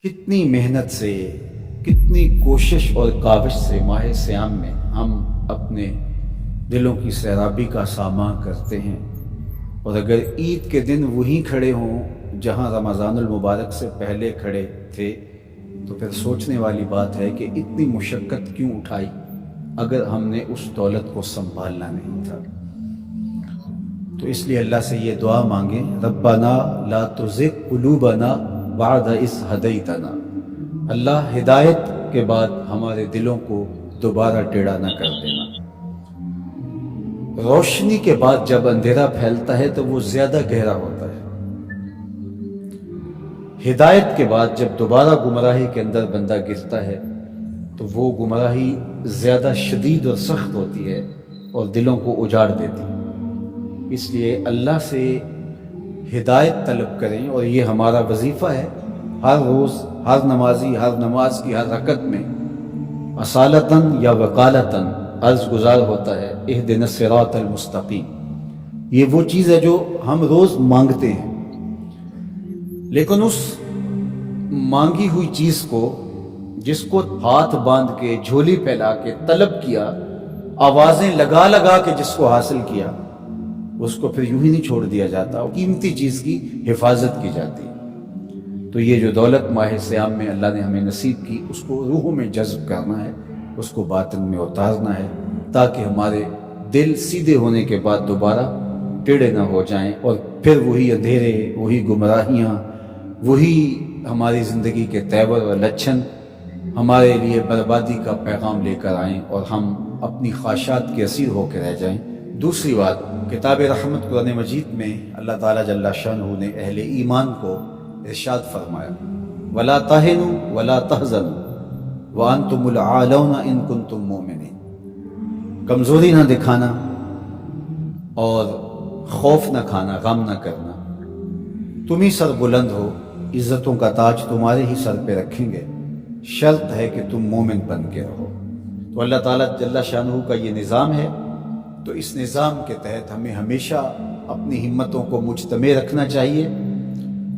کتنی محنت سے، کتنی کوشش اور کاوش سے ماہ سیام میں ہم اپنے دلوں کی سیرابی کا سامان کرتے ہیں، اور اگر عید کے دن وہیں کھڑے ہوں جہاں رمضان المبارک سے پہلے کھڑے تھے تو پھر سوچنے والی بات ہے کہ اتنی مشقت کیوں اٹھائی اگر ہم نے اس دولت کو سنبھالنا نہیں تھا۔ تو اس لیے اللہ سے یہ دعا مانگیں، ربنا لا تزغ قلوبنا بعد اذ ہدیتنا، اللہ ہدایت کے بعد ہمارے دلوں کو دوبارہ ٹیڑھا نہ کر دینا۔ روشنی کے بعد جب اندھیرا پھیلتا ہے تو وہ زیادہ گہرا ہوتا ہے، ہدایت کے بعد جب دوبارہ گمراہی کے اندر بندہ گرتا ہے تو وہ گمراہی زیادہ شدید اور سخت ہوتی ہے اور دلوں کو اجاڑ دیتی ہے۔ اس لیے اللہ سے ہدایت طلب کریں، اور یہ ہمارا وظیفہ ہے، ہر روز ہر نمازی ہر نماز کی ہر رکعت میں اصالتاً یا وقالتاً عرض گزار ہوتا ہے اہدنا الصراط المستقیم۔ یہ وہ چیز ہے جو ہم روز مانگتے ہیں، لیکن اس مانگی ہوئی چیز کو، جس کو ہاتھ باندھ کے جھولی پھیلا کے طلب کیا، آوازیں لگا لگا کے جس کو حاصل کیا، اس کو پھر یوں ہی نہیں چھوڑ دیا جاتا، قیمتی چیز کی حفاظت کی جاتی ہے۔ تو یہ جو دولت ماہ سیام میں اللہ نے ہمیں نصیب کی، اس کو روحوں میں جذب کرنا ہے، اس کو باطن میں اتارنا ہے، تاکہ ہمارے دل سیدھے ہونے کے بعد دوبارہ ٹیڑھے نہ ہو جائیں، اور پھر وہی اندھیرے، وہی گمراہیاں، وہی ہماری زندگی کے تیور و لچھن ہمارے لیے بربادی کا پیغام لے کر آئیں، اور ہم اپنی خواہشات کے اسیر ہو کے رہ جائیں۔ دوسری بات، کتاب رحمت قرآن مجید میں اللہ تعالیٰ جل شانہ نے اہل ایمان کو ارشاد فرمایا، وَلَا تَهِنُوا وَلَا تَحْزَنُوا وَأَنْتُمُ الْأَعْلَوْنَ إِن كُنتُم مُؤْمِنِينَ، کمزوری نہ دکھانا اور خوف نہ کھانا، غم نہ کرنا، تم ہی سر بلند ہو، عزتوں کا تاج تمہارے ہی سر پہ رکھیں گے، شرط ہے کہ تم مومن بن کے رہو۔ تو اللہ تعالیٰ جل شانہ کا یہ نظام ہے، تو اس نظام کے تحت ہمیں ہمیشہ اپنی ہمتوں کو مجتمع رکھنا چاہیے،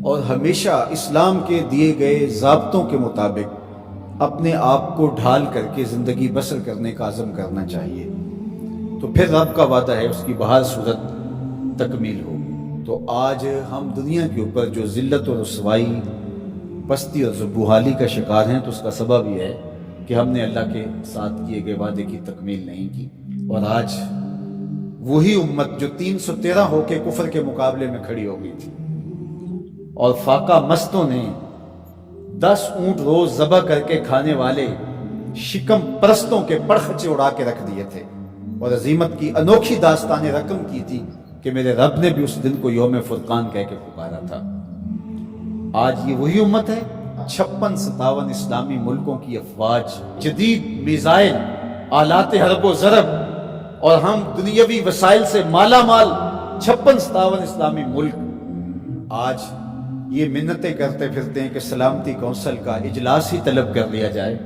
اور ہمیشہ اسلام کے دیے گئے ضابطوں کے مطابق اپنے آپ کو ڈھال کر کے زندگی بسر کرنے کا عزم کرنا چاہیے، تو پھر رب کا وعدہ ہے اس کی بہر صورت تکمیل ہوگی۔ تو آج ہم دنیا کے اوپر جو ذلت و رسوائی، پستی اور زبوحالی کا شکار ہیں، تو اس کا سبب یہ ہے کہ ہم نے اللہ کے ساتھ کیے گئے وعدے کی تکمیل نہیں کی، اور آج وہی امت جو 313 ہو کے کفر کے مقابلے میں کھڑی ہو گئی تھی، اور فاقہ مستوں نے 10 اونٹ روز ذبح کر کے کھانے والے شکم پرستوں کے پرخچے اڑا کے رکھ دیے تھے، اور عظیمت کی انوکھی داستانیں رقم کی تھی کہ میرے رب نے بھی اس دن کو یوم فرقان کہہ کے پکارا تھا۔ آج یہ وہی امت ہے، 56-57 اسلامی ملکوں کی افواج، جدید میزائل، آلات حرب و ضرب، اور ہم دنیاوی وسائل سے مالا مال 56-57 اسلامی ملک آج یہ منتیں کرتے پھرتے ہیں کہ سلامتی کونسل کا اجلاس ہی طلب کر لیا جائے،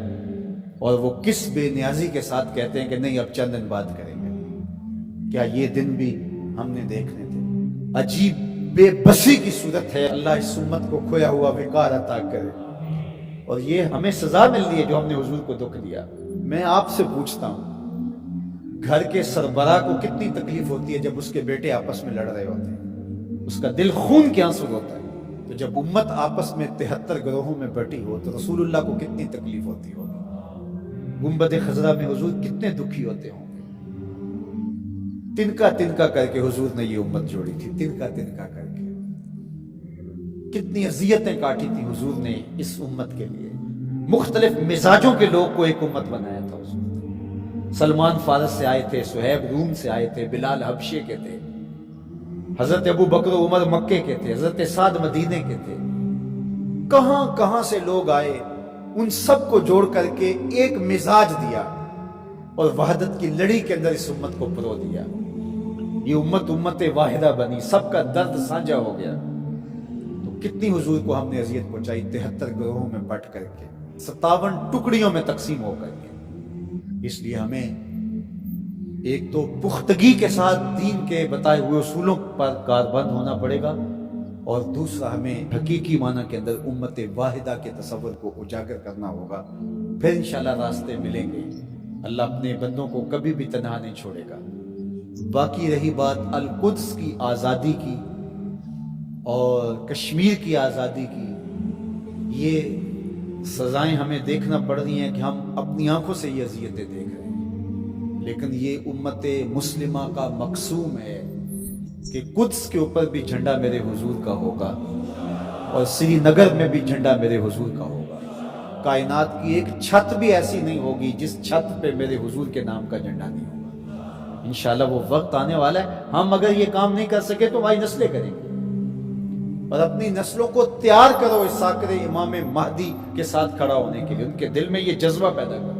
اور وہ کس بے نیازی کے ساتھ کہتے ہیں کہ نہیں اب چند دن بعد کریں گے۔ کیا یہ دن بھی ہم نے دیکھنے تھے؟ عجیب بے بسی کی صورت ہے، اللہ اس امت کو کھویا ہوا وقار عطا کرے، اور یہ ہمیں سزا ملنی ہے جو ہم نے حضور کو دکھ دیا۔ میں آپ سے پوچھتا ہوں، گھر کے سربراہ کو کتنی تکلیف ہوتی ہے جب اس کے بیٹے آپس میں لڑ رہے ہوتے ہیں، اس کا دل خون کے آنسو ہوتا ہے۔ تو جب امت آپس میں 73 گروہوں میں بٹی ہو تو رسول اللہ کو کتنی تکلیف ہوتی ہوگی، گنبد خضرا میں حضور کتنے دکھی ہوتے ہوں گے۔ تنکا تنکا کر کے حضور نے یہ امت جوڑی تھی، تنکا تنکا کر کے کتنی اذیتیں کاٹی تھی حضور نے اس امت کے لیے، مختلف مزاجوں کے لوگ کو ایک امت بنایا تھا حضور نے۔ سلمان فارس سے آئے تھے، سہیب روم سے آئے تھے، بلال حبشے کے تھے، حضرت ابو بکر و عمر مکے کے تھے، حضرت سعد مدینے کے تھے، کہاں کہاں سے لوگ آئے، ان سب کو جوڑ کر کے ایک مزاج دیا، اور وحدت کی لڑی کے اندر اس امت کو پرو دیا۔ یہ امت واحدہ بنی، سب کا درد سانجھا ہو گیا۔ تو کتنی حضور کو ہم نے اذیت پہنچائی، 73 گروہوں میں بٹ کر کے، 57 ٹکڑیوں میں تقسیم ہو کر کے۔ اس لیے ہمیں ایک تو پختگی کے ساتھ دین کے بتائے ہوئے اصولوں پر کاربند ہونا پڑے گا، اور دوسرا ہمیں حقیقی معنی کے اندر امت واحدہ کے تصور کو اجاگر کرنا ہوگا، پھر انشاءاللہ راستے ملیں گے۔ اللہ اپنے بندوں کو کبھی بھی تنہا نہیں چھوڑے گا۔ باقی رہی بات القدس کی آزادی کی اور کشمیر کی آزادی کی، یہ سزائیں ہمیں دیکھنا پڑ رہی ہیں کہ ہم اپنی آنکھوں سے یہ اذیتیں دیکھ رہے ہیں، لیکن یہ امت مسلمہ کا مقصوم ہے کہ قدس کے اوپر بھی جھنڈا میرے حضور کا ہوگا اور سری نگر میں بھی جھنڈا میرے حضور کا ہوگا۔ کائنات کی ایک چھت بھی ایسی نہیں ہوگی جس چھت پہ میرے حضور کے نام کا جھنڈا نہیں ہوگا۔ انشاءاللہ وہ وقت آنے والا ہے، ہم اگر یہ کام نہیں کر سکے تو ہماری نسلیں کریں گے، اور اپنی نسلوں کو تیار کرو اس ساکر امام مہدی کے ساتھ کھڑا ہونے کے لیے، ان کے دل میں یہ جذبہ پیدا کرو۔